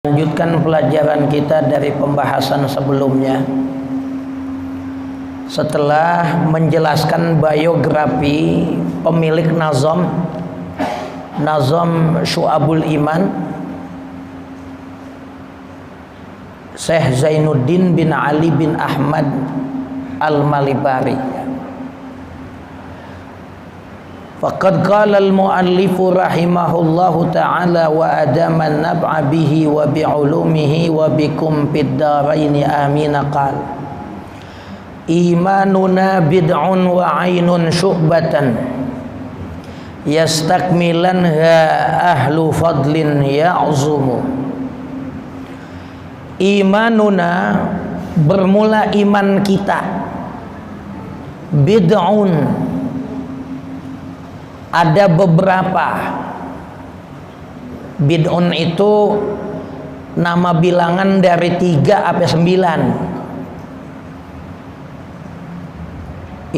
Lanjutkan pelajaran kita dari pembahasan sebelumnya. Setelah menjelaskan biografi pemilik Nazam Syu'abul Iman, Syekh Zainuddin bin Ali bin Ahmad Al-Malibari. Faqad qala al-muallifu rahimahullahu ta'ala wa adama an-nab'a bihi wa bi'ulumihi wa bikum fid dharaini amin. Qala imanuna bid'un wa 'ainun syu'batan yastakmilanha ahlu fadlin ya'zumu. Imanuna, bermula iman kita, bid'un, ada beberapa. Bid'un itu nama bilangan dari 3 sampai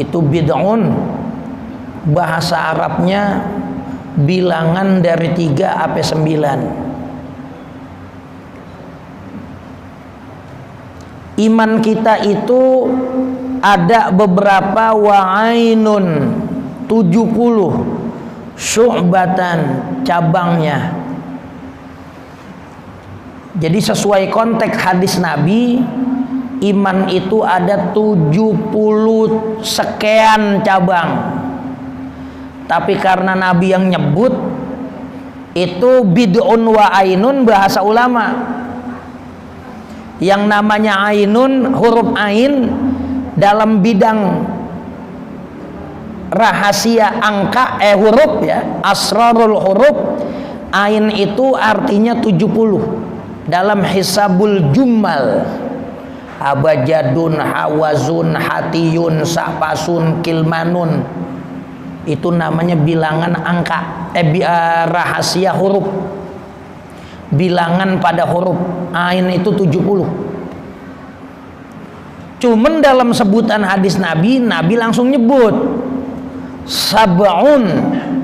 9. Itu bid'un, bahasa Arabnya bilangan dari 3 sampai 9. Iman kita itu ada beberapa, wa'ainun 70, syu'batan cabangnya. Jadi sesuai konteks hadis Nabi, iman itu ada 70 sekian cabang. Tapi karena Nabi yang nyebut itu bid'un wa ainun, bahasa ulama. Yang namanya ainun, huruf ain dalam bidang rahasia angka, huruf ya, asrarul huruf, ain itu artinya 70 dalam hisabul jummal. Abajadun, hawazun, hatiyun, sa'pasun, kilmanun, itu namanya bilangan angka, rahasia huruf, bilangan pada huruf. Ain itu 70. Cuman dalam sebutan hadis Nabi langsung nyebut sab'un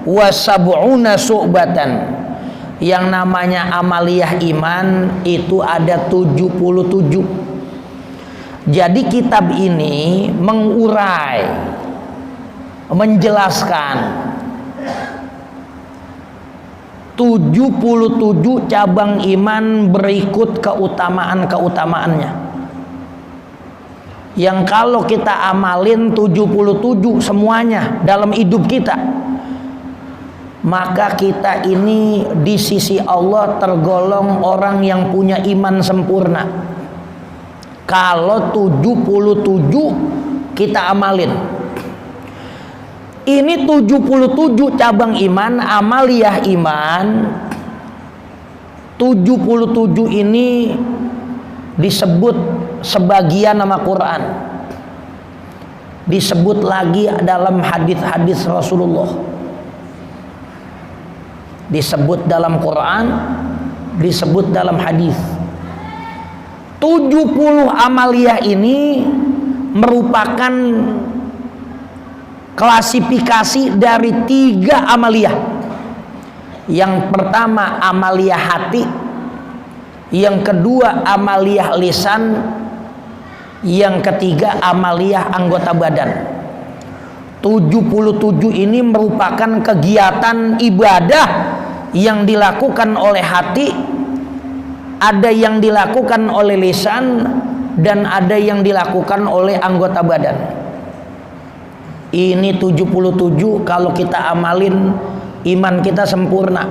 wa sab'una syu'batan. Yang namanya amaliyah iman itu ada 77. Jadi kitab ini mengurai, menjelaskan 77 cabang iman berikut keutamaan-keutamaannya, yang kalau kita amalin 77 semuanya dalam hidup kita, maka kita ini di sisi Allah tergolong orang yang punya iman sempurna. Kalau 77 kita amalin. Ini 77 cabang iman, amaliyah iman. 77 ini disebut sebagian nama Quran, disebut lagi dalam hadis-hadis Rasulullah, disebut dalam Quran, disebut dalam hadis. 70 amaliyah ini merupakan klasifikasi dari 3 amaliyah. Yang pertama amaliyah hati, yang kedua amaliyah lisan, yang ketiga amaliyah anggota badan. 77 ini merupakan kegiatan ibadah yang dilakukan oleh hati, ada yang dilakukan oleh lisan, dan ada yang dilakukan oleh anggota badan. Ini 77 kalau kita amalin, iman kita sempurna.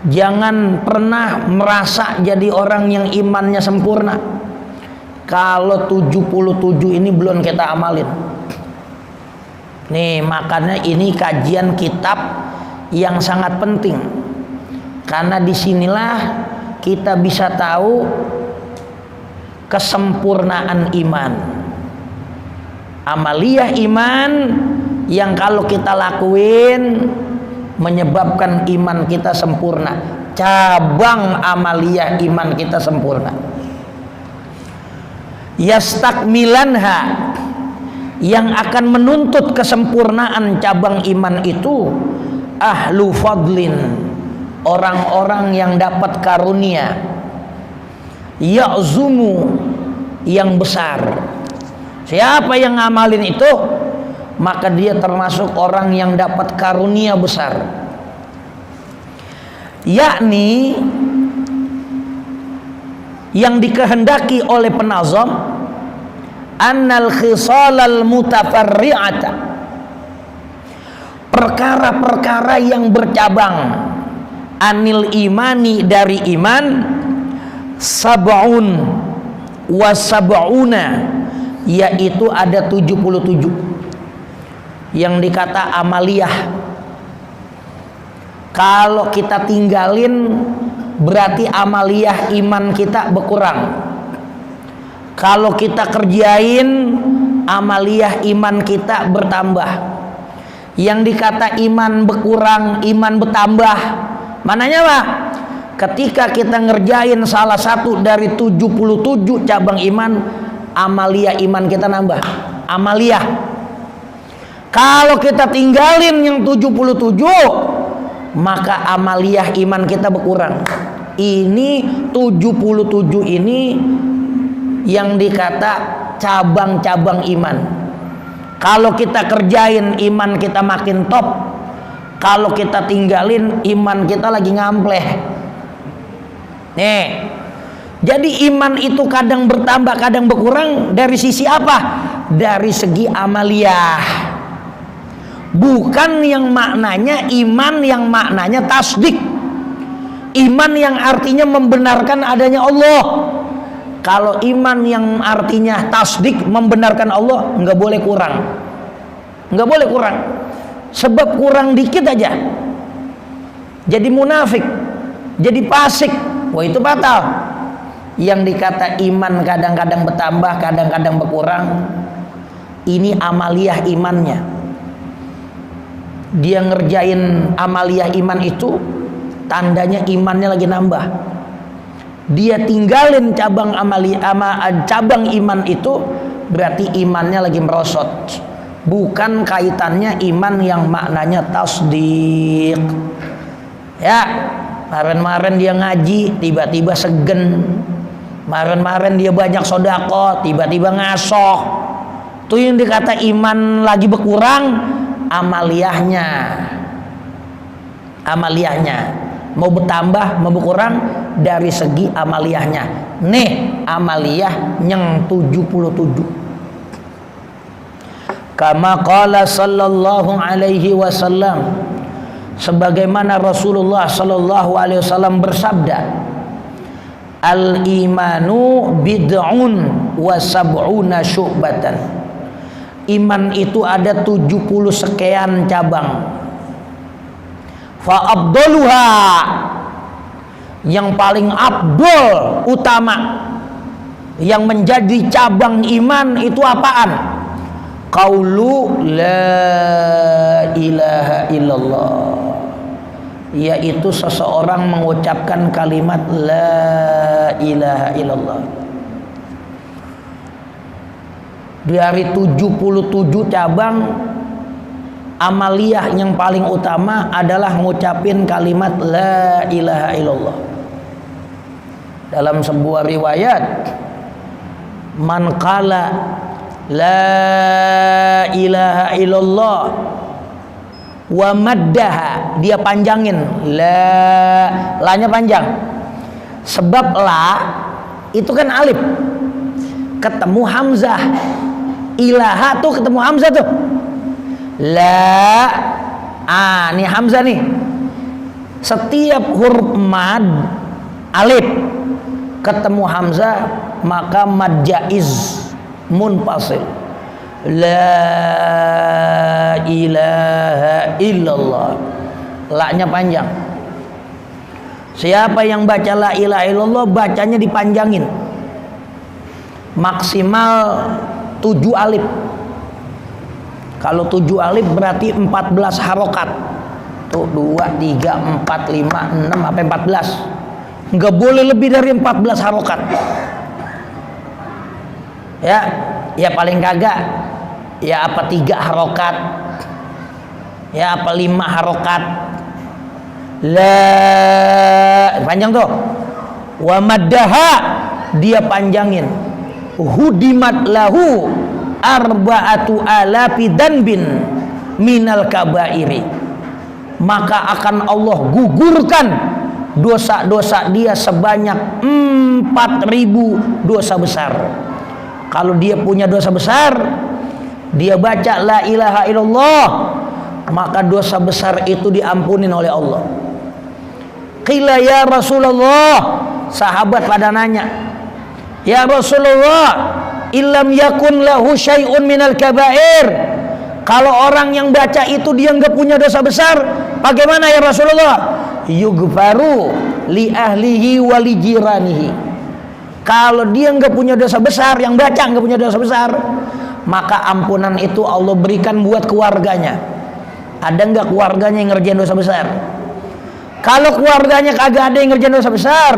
Jangan pernah merasa jadi orang yang imannya sempurna kalau 77 ini belum kita amalin. Nih, makanya ini kajian kitab yang sangat penting, karena disinilah kita bisa tahu kesempurnaan iman. Amaliyah iman yang kalau kita lakuin menyebabkan iman kita sempurna. Cabang amaliyah iman kita sempurna. Yastakmilanha, yang akan menuntut kesempurnaan cabang iman itu ahlu fadlin, orang-orang yang dapat karunia, ya'zumu, yang besar. Siapa yang ngamalin itu, maka dia termasuk orang yang dapat karunia besar. Yakni yang dikehendaki oleh penazam, annal khisalal mutafarri'ata, perkara-perkara yang bercabang, anil imani, dari iman, sab'un wa sab'una, yaitu ada 77 yang dikata amaliyah. Kalau kita tinggalin berarti amaliyah iman kita berkurang. Kalau kita kerjain amaliyah iman kita bertambah. Yang dikata iman berkurang, iman bertambah, mananya apa? Ketika kita ngerjain salah satu dari 77 cabang iman, amaliyah iman kita nambah. Amaliyah. Kalau kita tinggalin yang 77, maka amaliyah iman kita berkurang. Ini 77 ini yang dikata cabang-cabang iman. Kalau kita kerjain iman kita makin top, kalau kita tinggalin iman kita lagi ngampleh. Nih, jadi iman itu kadang bertambah kadang berkurang dari sisi apa? Dari segi amaliyah. Bukan yang maknanya iman yang maknanya tasdik, iman yang artinya membenarkan adanya Allah. Kalau iman yang artinya tasdik, membenarkan Allah, nggak boleh kurang, nggak boleh kurang. Sebab kurang dikit aja jadi munafik, jadi fasik, wah itu batal. Yang dikata iman kadang-kadang bertambah kadang-kadang berkurang, ini amaliyah imannya. Dia ngerjain amaliyah iman itu tandanya imannya lagi nambah. Dia tinggalin cabang cabang iman itu berarti imannya lagi merosot. Bukan kaitannya iman yang maknanya tasdik. Ya, kemarin-kemarin dia ngaji tiba-tiba segen, kemarin-kemarin dia banyak sodako tiba-tiba ngasoh. Itu yang dikata iman lagi berkurang. Amaliyahnya mau bertambah mau berkurang dari segi amaliyahnya. Nih amaliyah yang 77. Kama qala sallallahu alaihi wasallam, sebagaimana Rasulullah sallallahu alaihi wasallam bersabda, al imanu bid'un wa sab'una syu'batan. Iman itu ada 70 sekian cabang. Fa abdoluha, yang paling abdul, utama, yang menjadi cabang iman itu apaan? Qaulu la ilaha illallah, yaitu seseorang mengucapkan kalimat la ilaha illallah. Dari 77 cabang amaliyah yang paling utama adalah ngucapin kalimat la ilaha illallah. Dalam sebuah riwayat, man qala la ilaha illallah wa maddaha, dia panjangin, la-nya panjang. Sebab la itu kan alif ketemu hamzah, ilaha tuh ketemu hamzah tuh, la, nih hamzah nih. Setiap huruf mad alif ketemu hamzah maka mad jaiz munfasil. La ilaha illallah, la-nya panjang. Siapa yang baca la ilaha illallah bacanya dipanjangin maksimal 7 alif. Kalau 7 alif berarti 14 harokat. Tuh 2, 3, 4, 5, 6 sampai 14. Nggak boleh lebih dari 14 harokat. Ya paling kagak ya apa 3 harokat, ya apa 5 harokat. La, panjang tuh. Wa maddaha, dia panjangin. Hudimat lahu arba'atu alafi danbin minal kabairi, maka akan Allah gugurkan dosa-dosa dia sebanyak 4.000 dosa besar. Kalau dia punya dosa besar, dia baca la ilaha illallah, maka dosa besar itu diampunin oleh Allah. Qila ya Rasulullah, sahabat pada nanya, ya Rasulullah, illam yakun lahu syai'un minal kabair, kalau orang yang baca itu dia nggak punya dosa besar, bagaimana ya Rasulullah? Yughfaru li ahlihi wa li jiranihi. Kalau dia nggak punya dosa besar, yang baca nggak punya dosa besar, maka ampunan itu Allah berikan buat keluarganya. Ada nggak keluarganya yang ngerjain dosa besar? Kalau keluarganya kagak ada yang ngerjain dosa besar,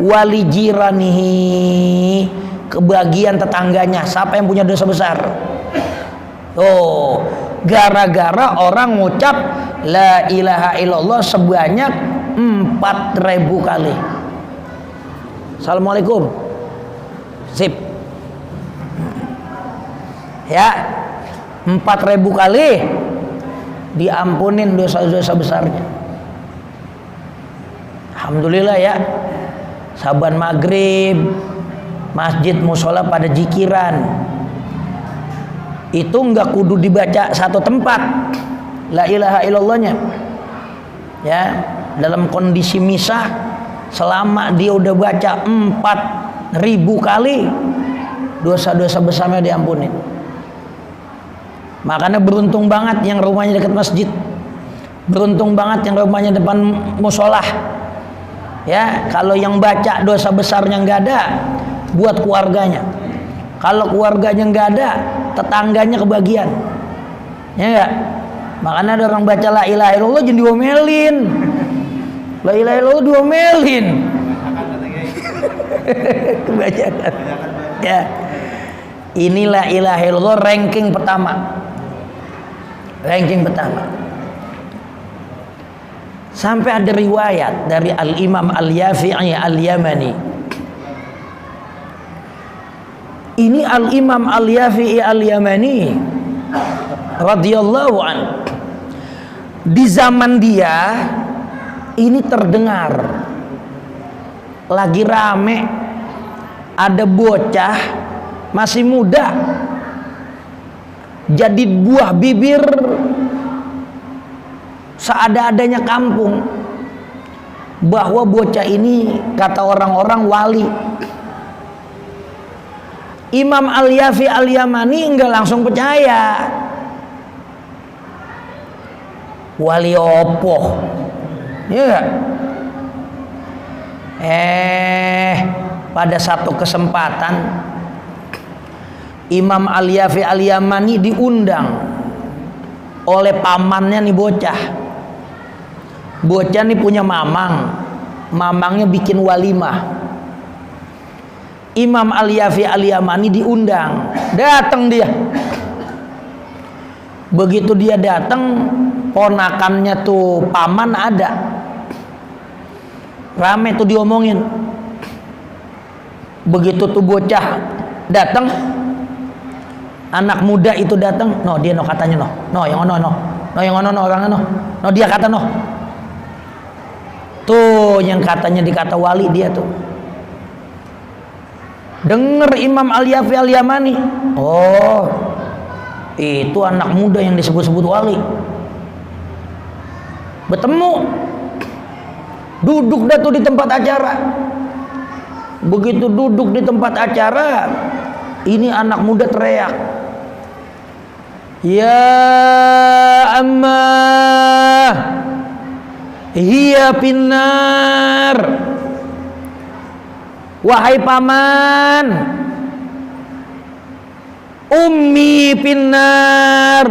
wali jiranihi, kebagian tetangganya. Siapa yang punya dosa besar? Oh, gara-gara orang ngucap la ilaha illallah sebanyak 4.000 kali. Assalamualaikum. Sip. Ya, 4.000 kali diampunin dosa-dosa besarnya. Alhamdulillah ya. Saban maghrib masjid musola pada jikiran. Itu enggak kudu dibaca satu tempat la ilaha illallahnya. Ya, dalam kondisi misah selama dia udah baca 4.000 kali, dosa-dosa besarnya diampunin. Makanya beruntung banget yang rumahnya dekat masjid, beruntung banget yang rumahnya depan musola. Ya, kalau yang baca dosa besarnya nggak ada, buat keluarganya. Kalau keluarganya nggak ada, tetangganya kebagian. Ya nggak? Makanya ada orang baca la ilaha illallah jadi diomelin. La ilaha illallah diomelin. Kebanyakan. Ya. Ini la ilaha illallah ranking pertama. Ranking pertama. Sampai ada riwayat dari Al-Imam Al-Yafi'i Al-Yamani. Ini Al-Imam Al-Yafi'i Al-Yamani radhiyallahu an. Di zaman dia ini terdengar lagi rame, ada bocah masih muda jadi buah bibir seada-adanya kampung, bahwa bocah ini kata orang-orang wali. Imam Al-Yafi Al-Yamani enggak langsung percaya. Wali opo? Ya. Pada satu kesempatan Imam Al-Yafi Al-Yamani diundang oleh pamannya nih bocah. Bocah nih punya mamangnya bikin walimah. Imam Al-Yafi Al-Yamani diundang, datang dia. Begitu dia datang, ponakannya tuh paman ada, rame tuh diomongin. Begitu tuh bocah datang, anak muda itu datang, no dia no katanya no yang ono yang ono orangnya no dia kata no. Tuh yang katanya dikata wali dia tuh. Dengar Imam Al-Yafi Al-Yamani, oh itu anak muda yang disebut-sebut wali. Bertemu, duduk dah tuh di tempat acara. Begitu duduk di tempat acara, ini anak muda teriak, ya amma hiya finnar. Wahai paman, ummi finnar,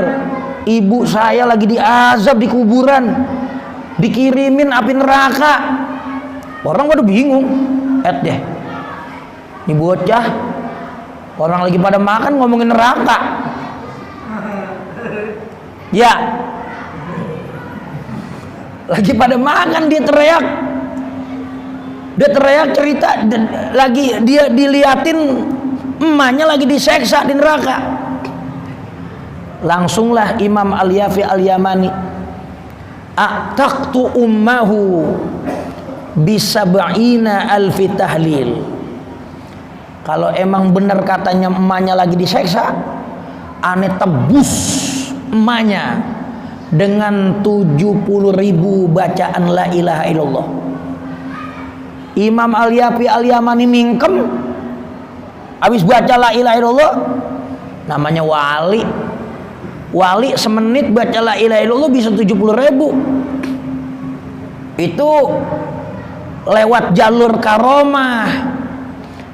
ibu saya lagi diazab di kuburan, dikirimin api neraka. Orang pada bingung, deh, ini bocah, orang lagi pada makan ngomongin neraka. Ya, Lagi pada makan dia teriak. Dia teriak cerita lagi, dia diliatin emaknya lagi diseksa di neraka. Langsunglah Imam Al-Yafi Al-Yamani, a'taqtu ummahu bisab'ina alfi tahlil. Kalau emang benar katanya emaknya lagi diseksa, ane tebus emaknya dengan 70.000 bacaan la ilaha illallah. Imam Al-Yafi Al-Yamani mingkem habis baca la ilaha illallah. Namanya wali. Wali semenit baca la ilaha illallah bisa 70.000. Itu lewat jalur karomah.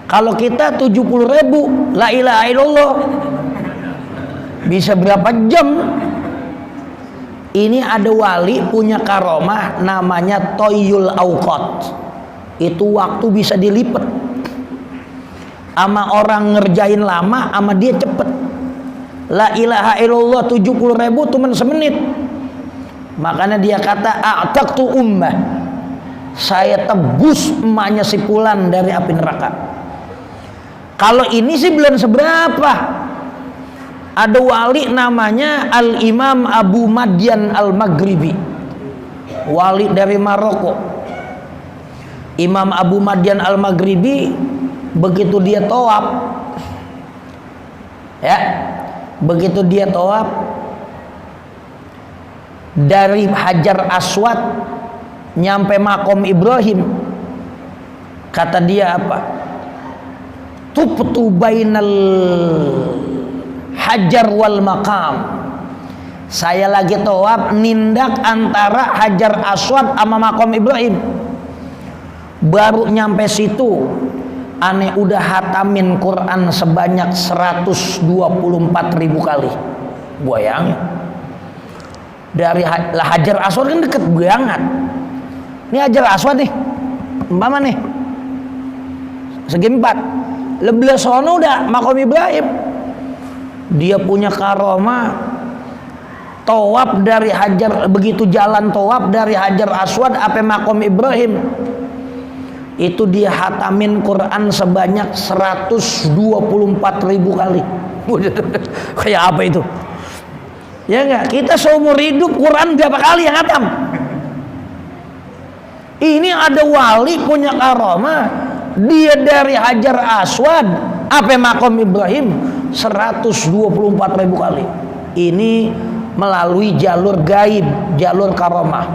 Kalau kita 70.000 la ilaha illallah bisa berapa jam? Ini ada wali punya karomah namanya toyul auqat. Itu waktu bisa dilipat. Ama orang ngerjain lama, ama dia cepet. La ilaha illallah 70.000 cuman semenit. Makanya dia kata a'taqtu ummah, saya tebus emaknya si Fulan dari api neraka. Kalau ini sih belum seberapa. Ada wali namanya Al-Imam Abu Madyan Al-Maghribi, wali dari Maroko. Imam Abu Madyan Al-Maghribi begitu dia tawaf, ya, begitu dia tawaf dari Hajar Aswad nyampe makom Ibrahim, kata dia apa? Tubtu bainal hajar wal maqam. Saya lagi tawaf nindak antara Hajar Aswad sama makom Ibrahim. Baru nyampe situ ane udah hatamin Quran sebanyak 124.000 kali. Bayangin. Dari Hajar Aswad kan deket banget. Ini Hajar Aswad nih, umpama nih segi 4. Lebelah sono udah makom Ibrahim. Dia punya karomah tawaf dari Hajar, begitu jalan tawaf dari Hajar Aswad sampai makom Ibrahim. Itu dia hatamin Quran sebanyak 124.000 kali. Kayak apa itu? Ya enggak? Kita seumur hidup Quran berapa kali yang hatam? Ini ada wali punya karomah, dia dari Hajar Aswad sampai makom Ibrahim 124.000 kali. Ini melalui jalur gaib, jalur karomah.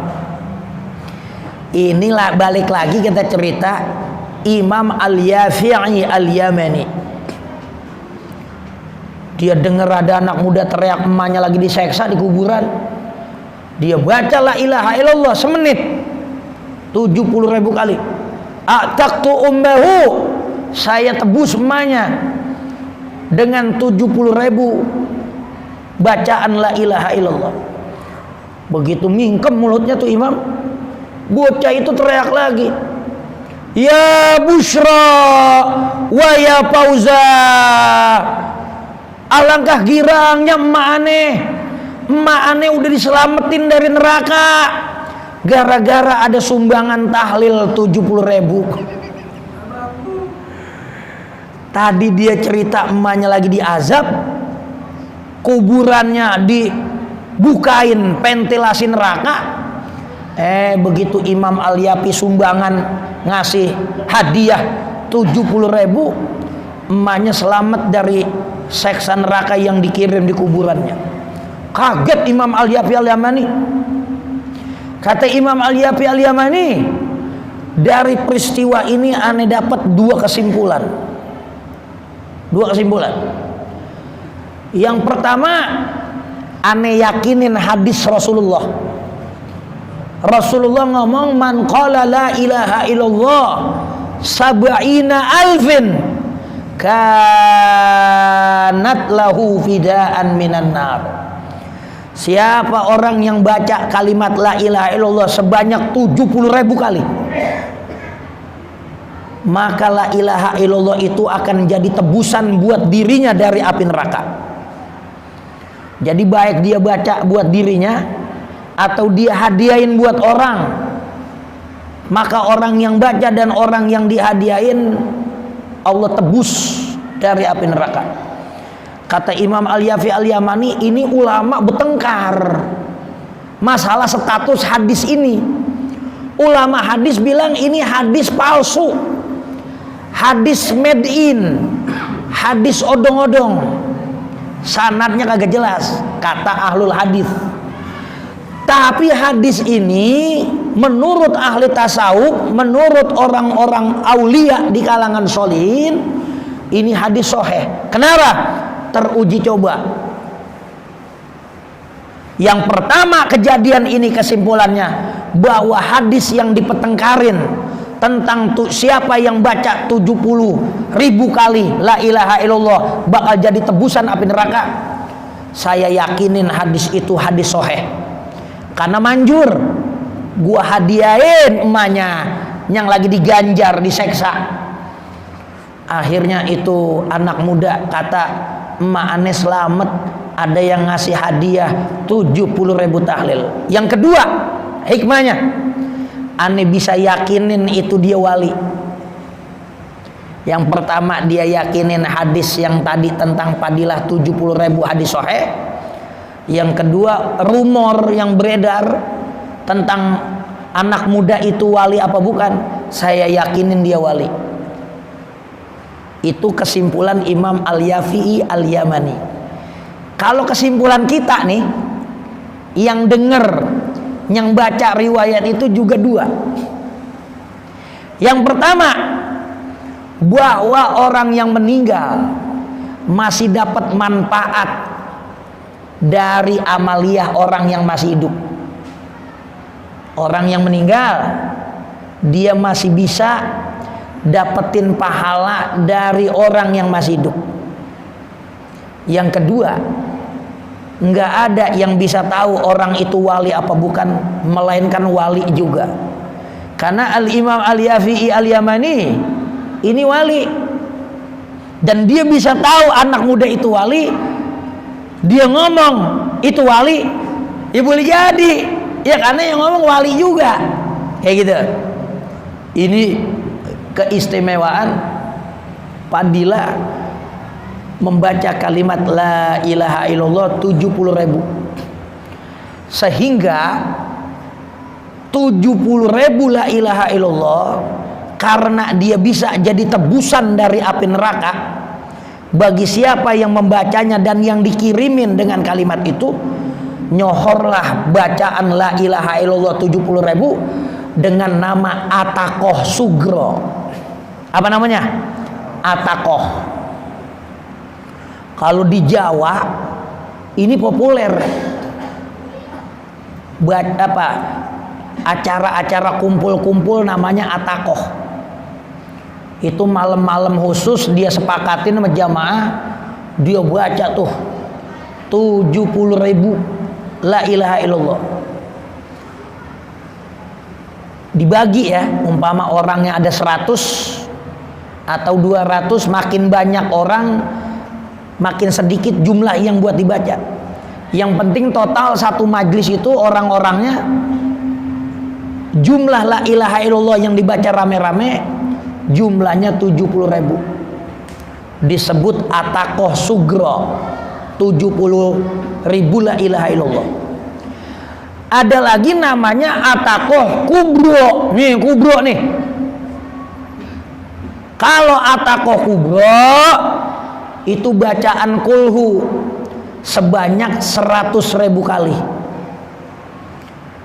Inilah balik lagi kita cerita Imam Al-Yafi'i Al-Yamani. Dia dengar ada anak muda teriak emaknya lagi diseksa di kuburan. Dia baca la ilaha illallah semenit 70.000 kali. A'taqtu ummahu, saya tebus emaknya dengan 70.000 bacaan la ilaha illallah. Begitu mingkem mulutnya tuh imam, bocah itu teriak lagi, ya Bushra wa ya Fauza, alangkah girangnya emak aneh udah diselamatin dari neraka gara-gara ada sumbangan tahlil 70.000. Tadi dia cerita emaknya lagi diazab, kuburannya dibukain ventilasi neraka. Begitu Imam Al-Yafi sumbangan ngasih hadiah 70.000, emaknya selamat dari seksa neraka yang dikirim di kuburannya. Kaget Imam Al-Yafi Al-Yamani. Kata Imam Al-Yafi Al-Yamani, dari peristiwa ini aneh dapat dua kesimpulan. Yang pertama, aneh yakinin hadis Rasulullah. Rasulullah ngomong, man qala la ilaha illallah sab'ina alfin kanat lahu fidaan minan nar. Siapa orang yang baca kalimat la ilaha illallah sebanyak 70.000 kali, maka la ilaha illallah itu akan jadi tebusan buat dirinya dari api neraka. Jadi baik dia baca buat dirinya atau dia hadiahin buat orang, maka orang yang baca dan orang yang dihadiahin Allah tebus dari api neraka. Kata Imam Al-Yafi Al-Yamani, ini ulama bertengkar masalah status hadis ini. Ulama hadis bilang ini hadis palsu, hadis made in, hadis odong-odong, sanadnya kagak jelas, kata ahlul hadis. Tapi hadis ini menurut ahli tasawuf, menurut orang-orang aulia di kalangan sholihin, ini hadis sahih. Kenapa? Teruji coba. Yang pertama kejadian ini kesimpulannya bahwa hadis yang dipertengkarin tentang siapa yang baca 70.000 kali la ilaha illallah bakal jadi tebusan api neraka, saya yakinin hadis itu hadis sahih. Karena manjur gua hadiahin emaknya yang lagi diganjar, diseksa. Akhirnya itu anak muda kata, emak aneh selamat, ada yang ngasih hadiah 70.000 tahlil. Yang kedua hikmahnya, aneh bisa yakinin itu dia wali. Yang pertama dia yakinin hadis yang tadi tentang fadilah 70.000 hadis sahih. Yang kedua rumor yang beredar tentang anak muda itu wali apa bukan, saya yakinin dia wali. Itu kesimpulan Imam Al-Yafi'i Al-Yamani. Kalau kesimpulan kita nih, yang denger, yang baca riwayat itu juga dua. Yang pertama, bahwa orang yang meninggal masih dapat manfaat dari amaliyah orang yang masih hidup. Orang yang meninggal dia masih bisa dapetin pahala dari orang yang masih hidup. Yang kedua, nggak ada yang bisa tahu orang itu wali apa bukan, melainkan wali juga. Karena Al-Imam Al-Yafi'i Al-Yamani ini wali, dan dia bisa tahu anak muda itu wali. Dia ngomong itu wali, ya boleh jadi, ya karena yang ngomong wali juga, kayak gitu. Ini keistimewaan fadilah membaca kalimat la ilaha illallah 70.000, sehingga 70.000 la ilaha illallah karena dia bisa jadi tebusan dari api neraka bagi siapa yang membacanya dan yang dikirimin dengan kalimat itu. Nyohorlah bacaan la ilaha illallah 70.000 dengan nama Ataqoh Sugro. Apa namanya? Ataqoh. Kalau di Jawa ini populer, acara-acara kumpul-kumpul namanya Ataqoh. Itu malam-malam khusus dia sepakatin sama jamaah, dia baca tuh 70.000 la ilaha illallah. Dibagi ya, umpama orangnya ada 100 atau 200, makin banyak orang makin sedikit jumlah yang buat dibaca. Yang penting total satu majlis itu orang-orangnya, jumlah la ilaha illallah yang dibaca rame-rame jumlahnya 70.000. Disebut Ataqoh Sugro, 70.000 la ilaha illallah. Ada lagi namanya Ataqoh Kubro. Nih Kubro nih. Kalau Ataqoh Kubro itu bacaan kulhu sebanyak 100.000 kali.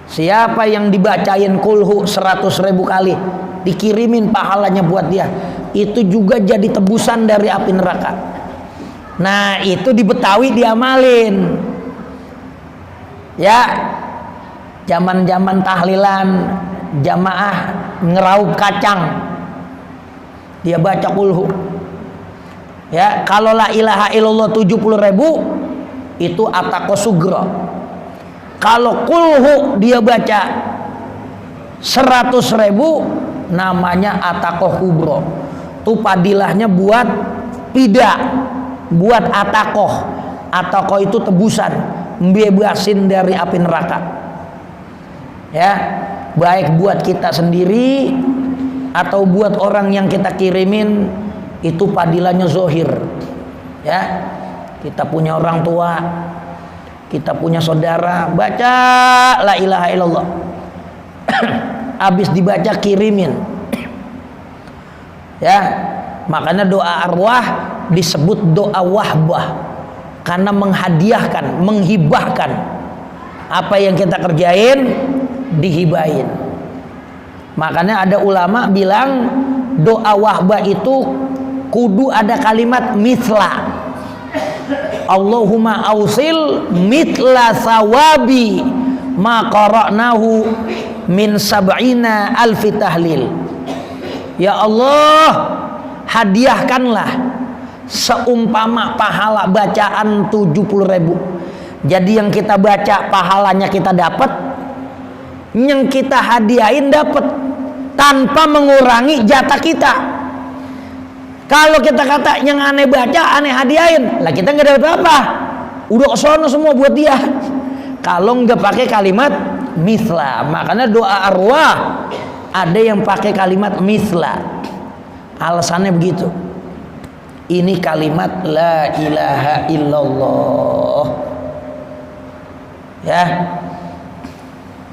Siapa yang dibacain kulhu 100.000 kali, dikirimin pahalanya buat dia, itu juga jadi tebusan dari api neraka. Nah itu di Betawi diamalin ya, zaman-zaman tahlilan jamaah ngeraup kacang, dia baca kulhu ya. Kalau la ilaha illallah 70.000 itu Ataqoh Sugro. Kalau kulhu dia baca 100.000 namanya Ataqoh Kubro. Itu padilahnya buat pida, buat Ataqoh. Ataqoh itu tebusan, bebasin dari api neraka. Ya, baik buat kita sendiri atau buat orang yang kita kirimin, itu padilannya zohir. Ya, kita punya orang tua, kita punya saudara, baca la ilaha illallah. Habis dibaca kirimin. Ya, makanya doa arwah disebut doa wahbah, karena menghadiahkan, menghibahkan apa yang kita kerjain dihibahin. Makanya ada ulama bilang doa wahbah itu kudu ada kalimat mithla. Allahumma ausil mithla sawabi ma qara'nahu min sab'ina alfi tahlil. Ya Allah, hadiahkanlah seumpama pahala bacaan 70.000. Jadi yang kita baca pahalanya kita dapat, yang kita hadiahin dapat, tanpa mengurangi jatah kita. Kalau kita kata yang aneh baca, aneh hadiahin, lah kita nggak dapat apa, udah kesono semua buat dia. Kalau nggak pakai kalimat mithla, makanya doa arwah ada yang pakai kalimat mithla. Alasannya begitu. Ini kalimat la ilaha illallah. Ya,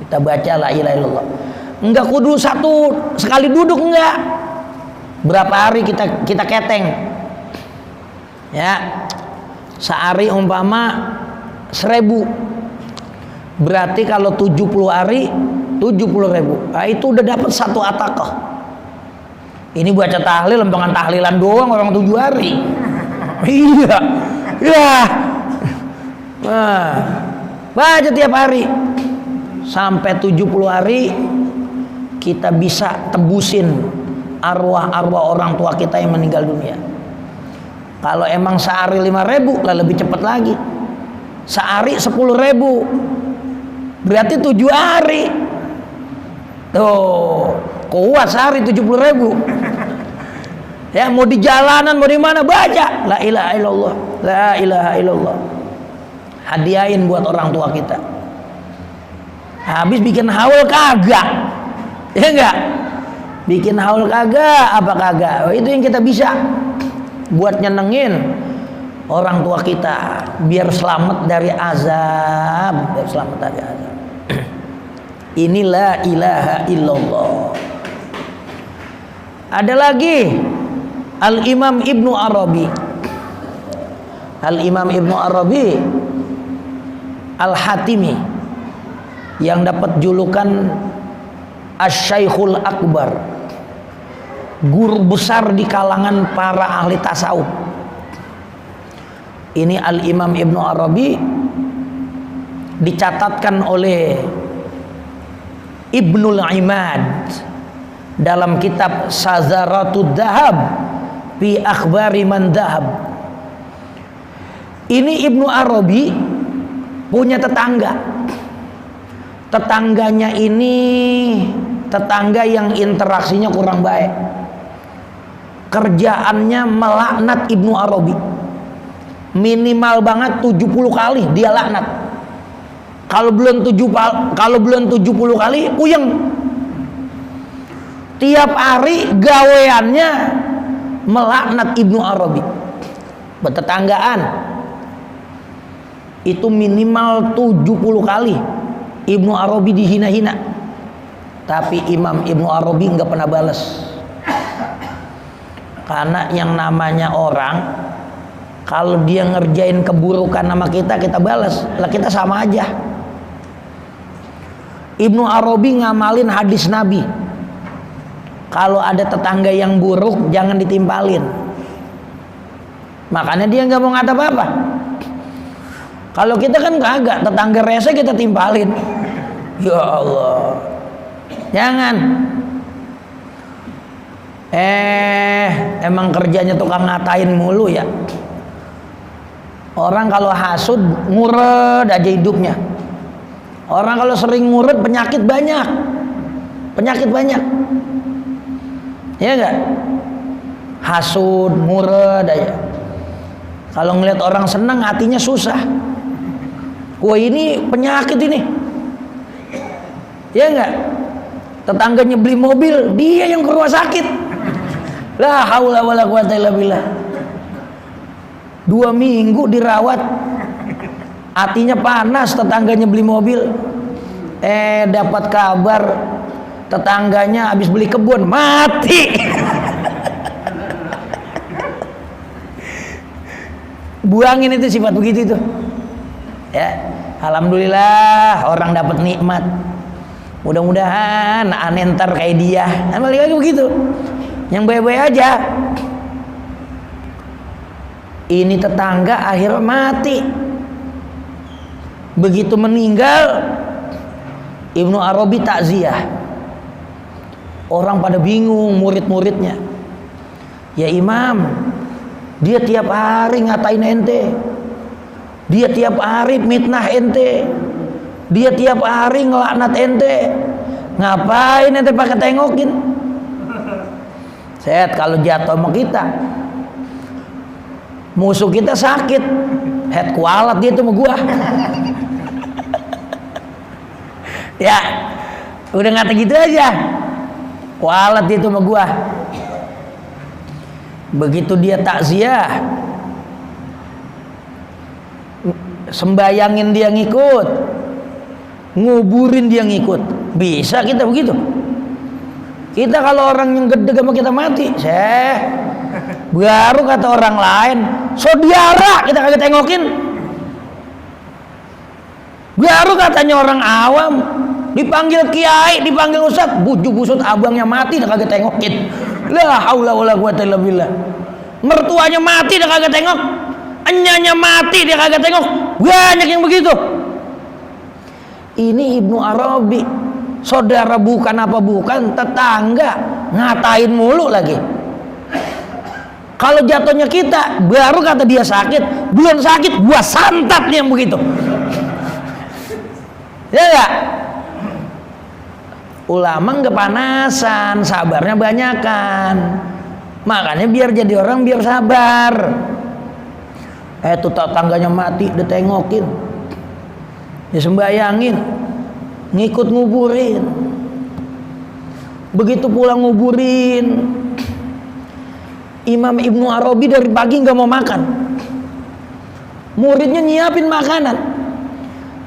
kita baca la ilaha illallah. Enggak kudu satu sekali duduk, enggak. Berapa hari kita keteng. Ya, sehari umpama 1000. Berarti kalau 70 hari 70.000. Nah, itu udah dapat satu atakah. Ini baca tahlil, lembangan tahlilan doang orang 7 hari. Iya. Ya. Nah, baca tiap hari sampai 70 hari kita bisa tebusin arwah-arwah orang tua kita yang meninggal dunia. Kalau emang sehari 5.000 lah lebih cepat lagi. Sehari 10.000. Berarti 7 hari. Tuh, kuat sehari 70.000. Ya, mau di jalanan, mau di mana, baca la ilaha illallah, la ilaha illallah. Hadiahin buat orang tua kita. Habis bikin haul kagak. Ya enggak? Bikin haul kagak, apa kagak? Oh, itu yang kita bisa buat nyenengin orang tua kita biar selamat dari azab, biar selamat dari azab. Ini la ilaha illallah. Ada lagi Al-Imam Ibnu Arabi. Al-Imam Ibnu Arabi Al-Hatimi yang dapat julukan Asy-Syaikhul Akbar, guru besar di kalangan para ahli tasawuf. Ini Al-Imam Ibnu Arabi dicatatkan oleh Ibnul Imad dalam kitab Sazaratud Dahab fi akhbari man dahab. Ini Ibnu Arabi punya tetangga. Tetangganya ini tetangga yang interaksinya kurang baik. Kerjaannya melaknat Ibnu Arabi. Minimal banget 70 kali dia laknat. Kalau belum 70 kali puyeng. Tiap hari gaweannya melaknat Ibnu Arabi. Bertetanggaan. Itu minimal 70 kali Ibnu Arabi dihina-hina. Tapi Imam Ibnu Arabi nggak pernah balas. Karena yang namanya orang, kalau dia ngerjain keburukan sama kita, kita balas. Lah kita sama aja. Ibnu Arabi ngamalin hadis Nabi. Kalau ada tetangga yang buruk, jangan ditimpalin. Makanya dia nggak mau ngata apa-apa. Kalau kita kan kagak, tetangga rese kita timpalin. Ya Allah, jangan. Emang kerjanya tukang ngatain mulu ya. Orang kalau hasud nguret aja hidupnya. Orang kalau sering nguret penyakit banyak. Penyakit banyak. Ya enggak? Hasud, nguret aja. Kalau ngeliat orang senang hatinya susah. Wah, ini penyakit ini. Ya enggak? Tetangganya beli mobil, dia yang ke rumah sakit. La haula wala quwata illa billah. 2 minggu dirawat, hatinya panas, tetangganya beli mobil. Dapat kabar tetangganya habis beli kebun, mati. Buangin itu sifat begitu itu. Ya, alhamdulillah orang dapat nikmat. Mudah-mudahan aneh ntar kayak dia. Amal lagi begitu. Yang baik-baik aja. Ini tetangga akhirnya mati. Begitu meninggal, Ibnu Arabi takziah. Orang pada bingung, murid-muridnya. Ya Imam, dia tiap hari ngatain ente, dia tiap hari mitnah ente, dia tiap hari ngelaknat ente. Ngapain ente pakai tengokin? Set, kalau jatuh sama kita, musuh kita sakit, head kualat dia tuh sama gua. Ya, udah ngata gitu aja, kualat dia tuh sama gua. Begitu dia takziah, sembayangin dia ngikut, nguburin dia ngikut. Bisa kita begitu? Kita kalau orang yang gede sama kita mati, baru kata orang lain, saudara kita kagak tengokin. Baru katanya orang awam, dipanggil kiai, dipanggil ustad, bujuk busut abangnya mati, dia kagak tengokin. La haula wala quwata illa billah. Mertuanya mati dia kagak tengok, enyanya mati dia kagak tengok. Banyak yang begitu. Ini Ibnu Arabi, saudara bukan apa bukan, tetangga ngatain mulu lagi. Kalau jatuhnya kita, baru kata dia sakit, belum sakit gua santat nih yang begitu. Ya enggak? Ulama nggak panasan, sabarnya banyakan. Makanya biar jadi orang biar sabar. Tuh tetangganya mati, ditengokin, disembayangin, ngikut nguburin. Begitu pulang nguburin, Imam Ibnu Arabi dari pagi nggak mau makan. Muridnya nyiapin makanan.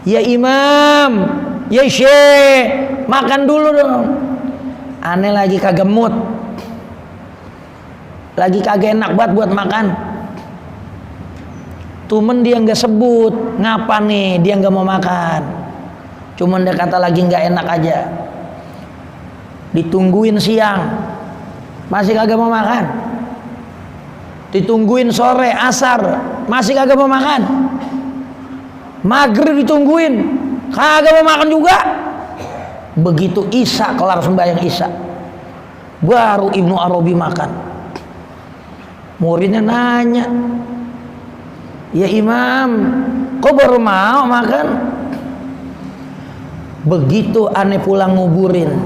Ya Imam, ya Syekh, makan dulu dong. Aneh lagi kagak mood, lagi kagak enak banget buat makan. Cuman dia nggak sebut ngapa nih dia nggak mau makan. Cuman dia kata lagi nggak enak aja. Ditungguin siang, masih kagak mau makan. Ditungguin sore asar, masih kagak mau makan. Maghrib ditungguin, kagak mau makan juga. Begitu Isya kelar sembahyang Isya, baru Ibnu Arabi makan. Muridnya nanya, ya Imam, kok baru mau makan? Begitu aneh pulang nguburin,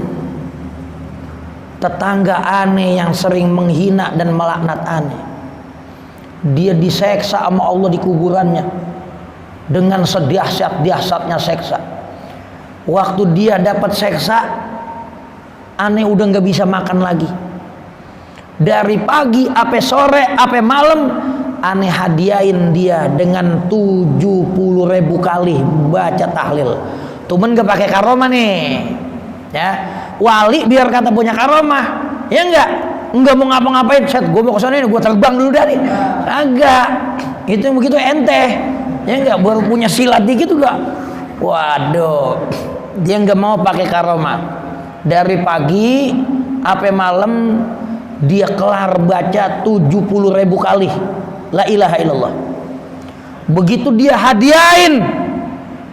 tetangga aneh yang sering menghina dan melaknat aneh, dia diseksa sama Allah di kuburannya dengan sedahsyat-dahsyatnya seksa. Waktu dia dapat seksa, aneh udah nggak bisa makan lagi. Dari pagi sampai sore sampai malam, aneh hadiahin dia dengan 70.000 kali baca tahlil. Cuman nggak pakai karomah nih, ya. Wali biar kata punya karomah, ya nggak mau ngapa-ngapain. Set, gue mau kesana nih, gue terbang dulu dari. Agak, itu begitu ente. Ya enggak, baru punya silat dikit juga. Waduh, dia nggak mau pakai karomah. Dari pagi sampai malam dia kelar baca 70.000 kali la ilaha illallah. Begitu dia hadiahin,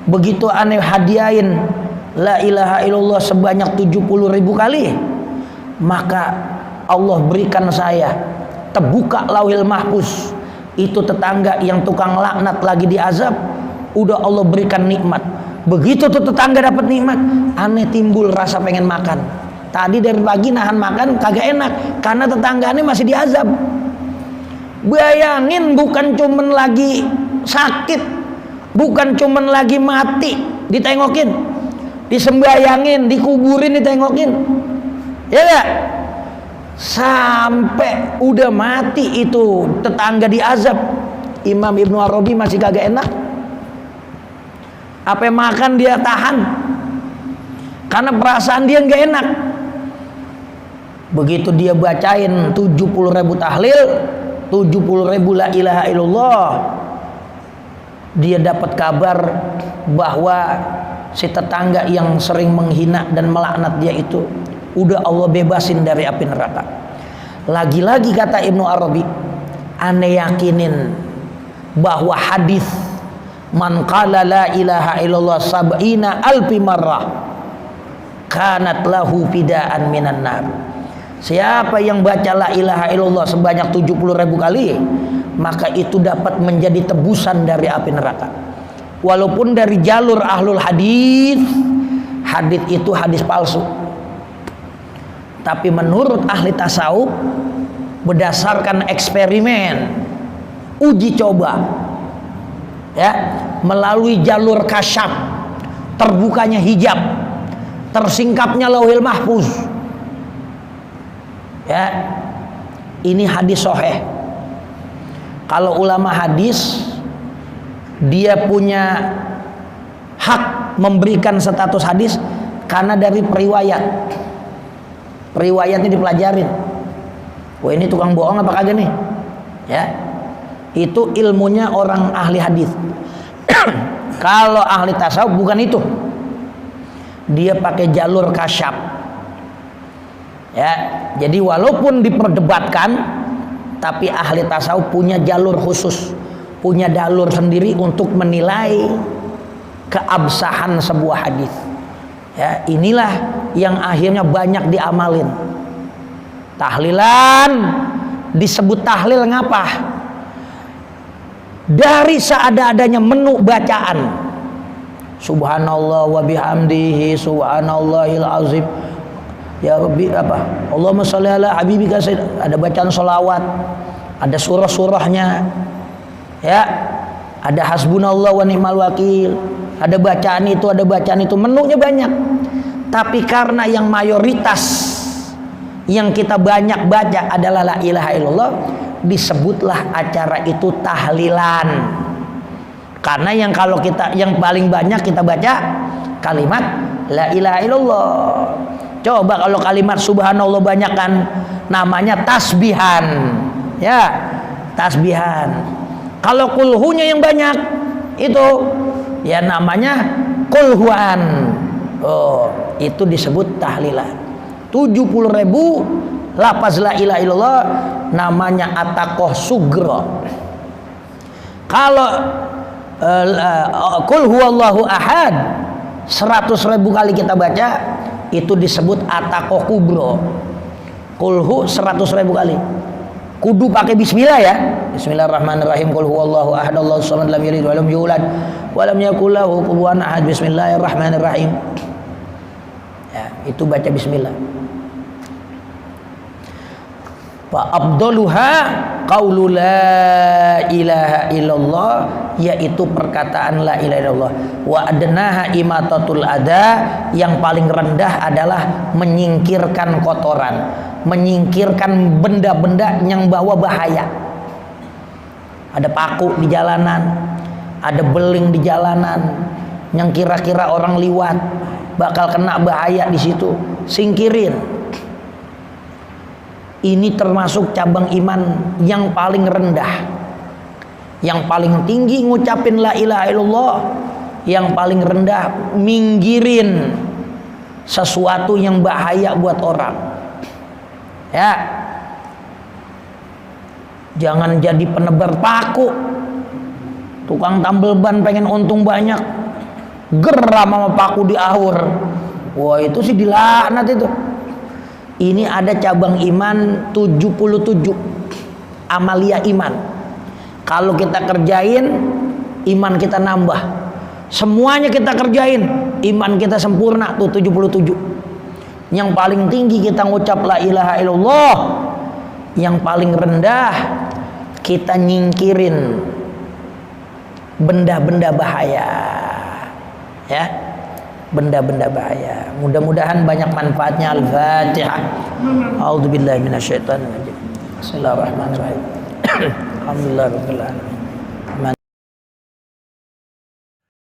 begitu aneh hadiahin la ilaha illallah sebanyak 70.000 kali, maka Allah berikan saya terbuka lauhil mahfuz. Itu tetangga yang tukang laknat lagi diazab, udah Allah berikan nikmat. Begitu tuh tetangga dapat nikmat, aneh timbul rasa pengen makan. Tadi dari pagi nahan makan kagak enak karena tetangganya masih diazab. Bayangin, bukan cuman lagi sakit, bukan cuman lagi mati ditengokin, disembayangin, dikuburin, ditengokin, ya gak? Sampai udah mati itu tetangga diazab. Imam Ibnu Arabi masih kagak enak, apa yang makan dia tahan karena perasaan dia nggak enak. Begitu dia bacain 70.000 tahlil, 70.000 la ilaha illallah, dia dapat kabar bahwa si tetangga yang sering menghina dan melaknat dia itu udah Allah bebasin dari api neraka. Lagi-lagi kata Ibnu Arabi, ane yakinin bahwa hadis man qala la ilaha illallah sab'ina alfi marrah kanat lahu fidaan minan nar. Siapa yang baca la ilaha illallah sebanyak 70.000 kali, maka itu dapat menjadi tebusan dari api neraka. Walaupun dari jalur ahlul hadis, hadis itu hadis palsu. Tapi menurut ahli tasawuf, berdasarkan eksperimen, uji coba, ya, melalui jalur kasyaf, terbukanya hijab, tersingkapnya lauhil mahfuz, ya, ini hadis sahih. Kalau ulama hadis, dia punya hak memberikan status hadis karena dari periwayatnya dipelajarin. Wah, ini tukang bohong apa kagak nih, ya. Itu ilmunya orang ahli hadis. Kalau ahli tasawuf bukan itu, dia pakai jalur kasyaf, ya. Jadi walaupun diperdebatkan, tapi ahli tasawuf punya jalur khusus, punya jalur sendiri untuk menilai keabsahan sebuah hadis. Ya, inilah yang akhirnya banyak diamalin. Tahlilan disebut tahlil ngapa? Dari seada-adanya menu bacaan, subhanallah wa bihamdihi subhanallahil azim, ya Rabbi apa, Allahumma sholli ala habibika, ada bacaan sholawat, ada surah-surahnya, ya, ada hasbunallah wa ni'mal wakil, ada bacaan itu, menunya banyak. Tapi karena yang mayoritas yang kita banyak baca adalah la ilaha illallah, disebutlah acara itu tahlilan. Karena yang kalau kita yang paling banyak kita baca kalimat la ilaha illallah. Coba kalau kalimat subhanallah banyak kan, namanya tasbihan, ya, tasbihan. Kalau kulhunya yang banyak itu ya namanya kulhuan. Oh, itu disebut tahlilan. 70.000 lafaz la ilaha illallah namanya atakoh sugro. Kalau kul huwallahu ahad 100.000 kali kita baca, itu disebut atakoh kubro. Kulhu 100.000 kali. Kudu pakai bismillah ya. Bismillahirrahmanirrahim. Qul huwallahu ahad Allahu samad lam yalid wa lam yulad wa lam yakul lahu kufuwan ahad. Bismillahirrahmanirrahim. Ya, itu baca bismillah. Wa afdaluha qaulu la ilaha illallah, yaitu perkataan la ilaha illallah. Wa adnaha imatatul ada, yang paling rendah adalah menyingkirkan kotoran, menyingkirkan benda-benda yang bawa bahaya. Ada paku di jalanan, ada beling di jalanan yang kira-kira orang liwat bakal kena bahaya di situ, singkirin. Ini termasuk cabang iman yang paling rendah. Yang paling tinggi ngucapin la ilaha illallah, yang paling rendah minggirin sesuatu yang bahaya buat orang. Ya, jangan jadi penebar paku, tukang tambal ban pengen untung banyak, geram sama paku di ahur. Wah, itu sih dilaknat itu. Ini ada cabang iman 77 amalia iman. Kalau kita kerjain, iman kita nambah. Semuanya kita kerjain, iman kita sempurna tuh 77. Yang paling tinggi kita ngucap la ilaha illallah, yang paling rendah kita nyingkirin benda-benda bahaya. Ya. benda-benda bahaya. Mudah-mudahan banyak manfaatnya. Al-Fatihah. A'udzubillahi minasyaitonir rajim. Bismillahirrahmanirrahim. Alhamdulillahirabbil alamin.